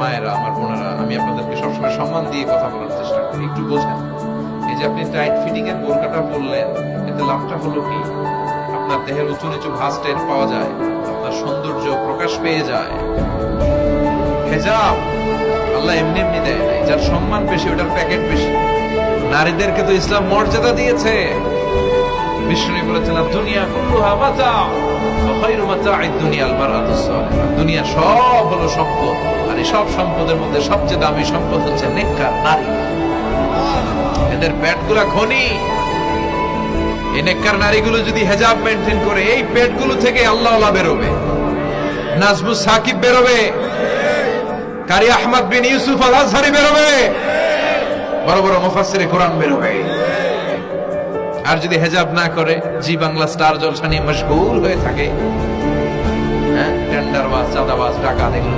মায়েরা, আমার বোনেরা, আমি আপনাদেরকে সবসময় সম্মান দিয়ে কথা বলার চেষ্টা করি, একটু বোঝেন। এই যে আপনি টাইট ফিটিং এর বোরকাটা পরলেন, এতে লাভটা হলো কি? আপনার দেহের উঁচু নিচু ভাঁজ টের পাওয়া যায়, আপনার সৌন্দর্য প্রকাশ পেয়ে যায়। হেজাব আল্লাহ এমনি এমনি দেয় নাই, যার সম্মান বেশি ওটার প্যাকেট বেশি। নারীদেরকে তো ইসলাম মর্যাদা দিয়েছে। বিষ্ণু বলেছেন, দুনিয়া কুল্লুহা মাতা ওয়া খায়রু মাতা'আদ দুনিয়াল মারআতুস সালিহা। দুনিয়া সব হলো সম্পদ, আর এই সব সম্পদের মধ্যে সবচেয়ে দামি সম্পদ হচ্ছে নেককার নারী। এদের পেটগুলা খনি। এই নেককার নারীগুলো যদি হিজাব মেইনটেইন করে, এই পেটগুলো থেকে আল্লাহওয়ালা বেরোবে, নাজমুস সাকিব বেরোবে, কারি আহমদ বিন ইউসুফ আল আজহারি বেরোবে, বড় বড় মুফাসসিরে কোরআন বেরোবে। আর যদি হেজাব না করে, জি বাংলা স্টার জলসা নিয়ে মশগুল হয়ে থাকে, হ্যাঁ, টেন্ডারবাজ, চাঁদাবাজ, ডাকাত, এগুলো